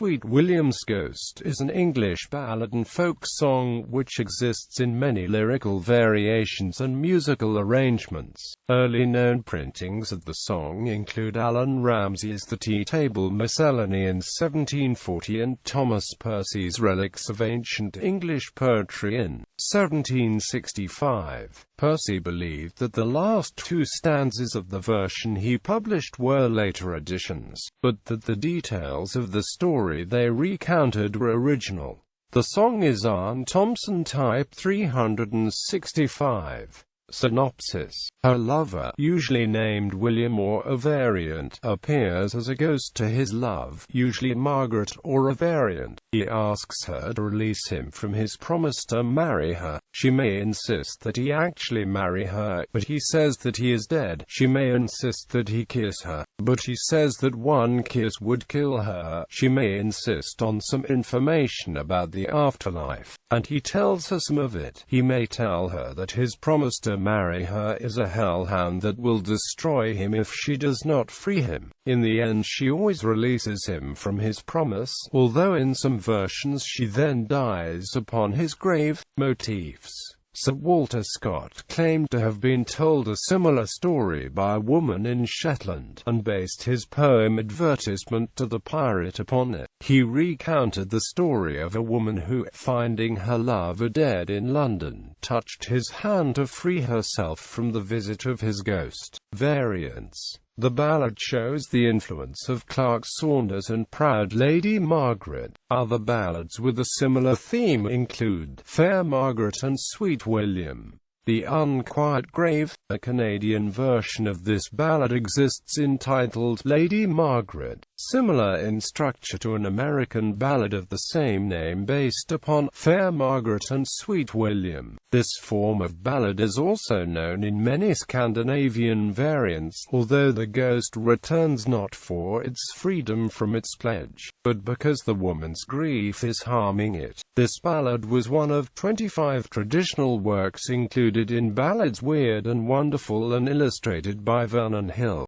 Sweet William's Ghost is an English ballad and folk song which exists in many lyrical variations and musical arrangements. Early known printings of the song include Allan Ramsay's The Tea Table Miscellany in 1740 and Thomas Percy's Reliques of Ancient English Poetry in 1765. Percy believed that the last two stanzas of the version he published were later additions, but that the details of the story they recounted were original. The song is Aarne-Thompson type 365. Synopsis. Her lover, usually named William or a variant, appears as a ghost to his love, usually Margaret or a variant. He asks her to release him from his promise to marry her. She may insist that he actually marry her, but he says that he is dead. She may insist that he kiss her, but he says that one kiss would kill her. She may insist on some information about the afterlife, and he tells her some of it. He may tell her that his promise to marry her is a hellhound that will destroy him if she does not free him. In the end, she always releases him from his promise, although in some versions she then dies upon his grave. Motifs. Sir Walter Scott claimed to have been told a similar story by a woman in Shetland, and based his poem Advertisement to the Pirate upon it. He recounted the story of a woman who, finding her lover dead in London, touched his hand to free herself from the visit of his ghost. Variants. The ballad shows the influence of Clark Saunders and Proud Lady Margaret. Other ballads with a similar theme include Fair Margaret and Sweet William. The Unquiet Grave, a Canadian version of this ballad, exists entitled Lady Margaret, similar in structure to an American ballad of the same name based upon Fair Margaret and Sweet William. This form of ballad is also known in many Scandinavian variants, although the ghost returns not for its freedom from its pledge, but because the woman's grief is harming it. This ballad was one of 25 traditional works included in Ballads Weird and Wonderful and illustrated by Vernon Hill.